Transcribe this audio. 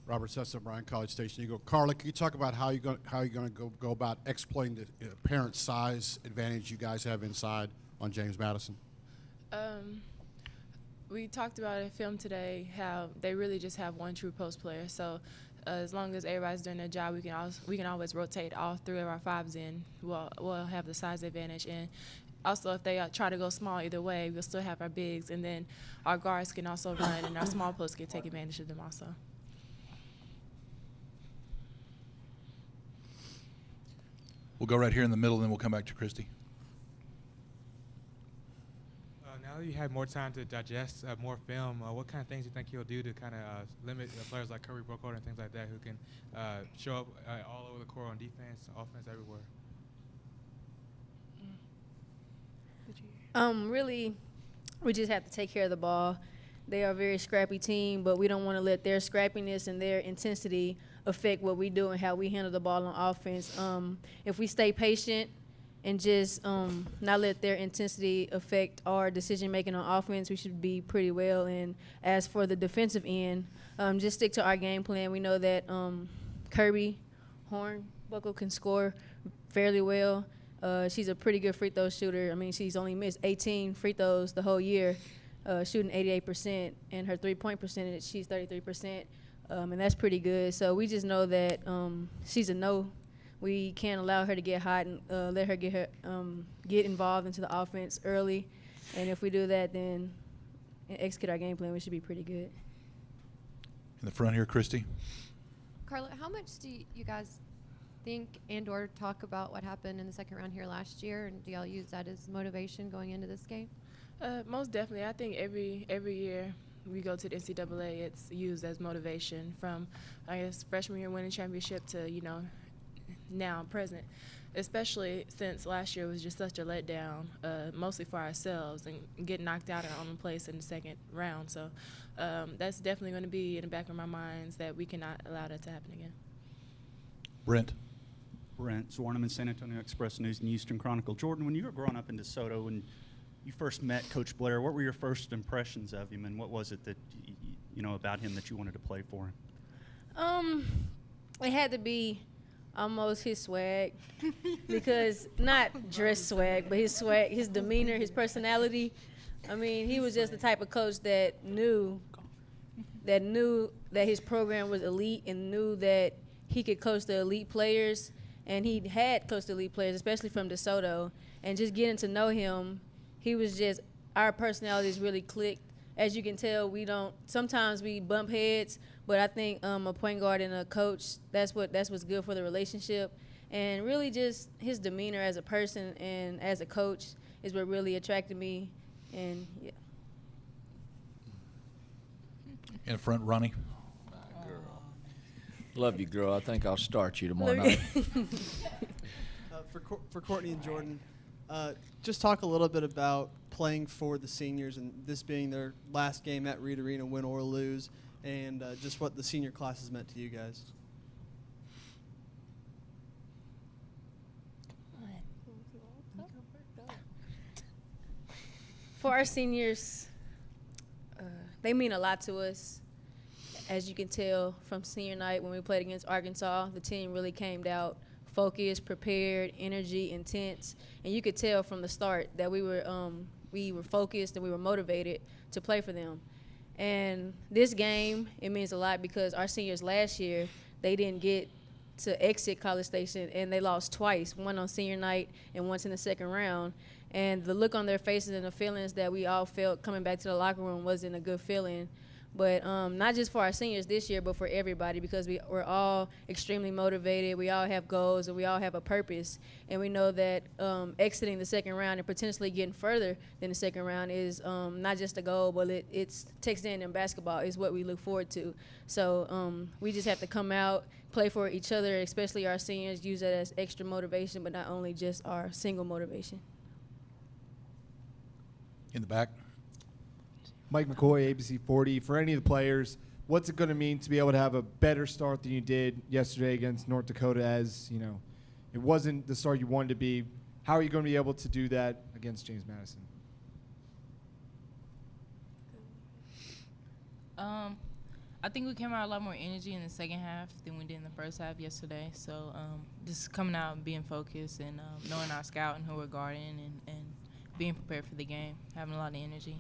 Robert Sessa, Bryan College Station Eagle. Karla, can you talk about how you're going to go about exploiting the apparent size advantage you guys have inside on James Madison? We talked about in film today how they really just have one true post player. So as long as everybody's doing their job, we can always rotate all three of our fives in. We'll have the size advantage. And also, if they try to go small either way, we'll still have our bigs. And then our guards can also run, and our small posts can take advantage of them also. We'll go right here in the middle, and then we'll come back to Christy. Now that you have more time to digest more film, what kind of things do you think you'll do to kind of limit players like Kirby Brookhart and things like that who can show up all over the court on defense, offense, everywhere? Really, we just have to take care of the ball. They are a very scrappy team, but we don't want to let their scrappiness and their intensity affect what we do and how we handle the ball on offense. If we stay patient and just not let their intensity affect our decision-making on offense, we should be pretty well. And as for the defensive end, just stick to our game plan. We know that Kirby Hornbuckle can score fairly well. She's a pretty good free throw shooter. I mean, she's only missed 18 free throws the whole year, shooting 88%, and her three-point percentage, she's 33%, and that's pretty good. So we just know that she's a no. We can't allow her to get hot and let her get involved into the offense early. And if we do that, then and execute our game plan, we should be pretty good. In the front here, Christy. Karla, how much do you guys think and/or talk about what happened in the second round here last year, and do y'all use that as motivation going into this game? Most definitely. I think every year we go to the NCAA, it's used as motivation from, I guess, freshman year winning championship to, now present, especially since last year was just such a letdown, mostly for ourselves, and getting knocked out in our own place in the second round. So that's definitely going to be in the back of our minds that we cannot allow that to happen again. Brent Zwarneman, San Antonio Express News and Houston Chronicle. Jordan, when you were growing up in DeSoto and you first met Coach Blair, what were your first impressions of him, and what was it that about him that you wanted to play for him? It had to be almost his swag, because not dress swag, but his swag, his demeanor, his personality. I mean, he was just the type of coach that knew that his program was elite and knew that he could coach the elite players, and he had coached the elite players, especially from DeSoto. And just getting to know him, he was just, our personalities really clicked. As you can tell, sometimes we bump heads, but I think a point guard and a coach, that's what's good for the relationship. And really just his demeanor as a person and as a coach is what really attracted me. And yeah. In front, Ronnie. Love you, girl. I think I'll start you tomorrow night. For Courtney and Jordan, just talk a little bit about playing for the seniors and this being their last game at Reed Arena, win or lose, and just what the senior class has meant to you guys. For our seniors, they mean a lot to us. As you can tell from senior night when we played against Arkansas, the team really came out focused, prepared, energy, intense, and you could tell from the start that we were focused and we were motivated to play for them. And this game, it means a lot because our seniors last year, they didn't get to exit College Station, and they lost twice, one on senior night and once in the second round. And the look on their faces and the feelings that we all felt coming back to the locker room wasn't a good feeling. But not just for our seniors this year, but for everybody, because we're all extremely motivated. We all have goals, and we all have a purpose. And we know that exiting the second round and potentially getting further than the second round is not just a goal, but it's Texas A&M basketball is what we look forward to. So we just have to come out, play for each other, especially our seniors, use that as extra motivation, but not only just our single motivation. In the back. Mike McCoy, ABC 40. For any of the players, what's it going to mean to be able to have a better start than you did yesterday against North Dakota? As it wasn't the start you wanted to be. How are you going to be able to do that against James I think we came out a lot more energy in the second half than we did in the first half yesterday. So just coming out and being focused and knowing our scout and who we're guarding and being prepared for the game, having a lot of energy.